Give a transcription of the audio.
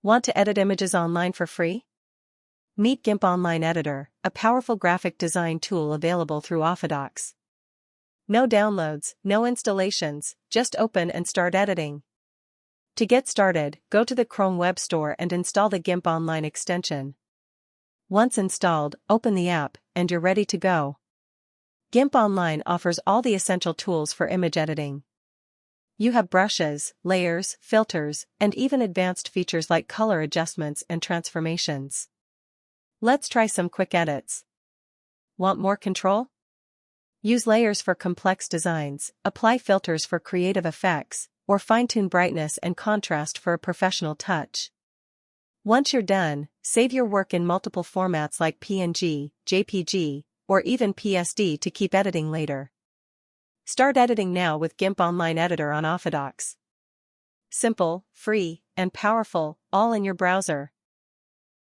Want to edit images online for free? Meet GIMP Online Editor, a powerful graphic design tool available through Offidocs. No downloads, no installations, just open and start editing. To get started, go to the Chrome Web Store and install the GIMP Online extension. Once installed, open the app, and you're ready to go. GIMP Online offers all the essential tools for image editing. You have brushes, layers, filters, and even advanced features like color adjustments and transformations. Let's try some quick edits. Want more control? Use layers for complex designs, apply filters for creative effects, or fine-tune brightness and contrast for a professional touch. Once you're done, save your work in multiple formats like PNG, JPG, or even PSD to keep editing later. Start editing now with GIMP Online Editor on Offidocs. Simple, free, and powerful, all in your browser.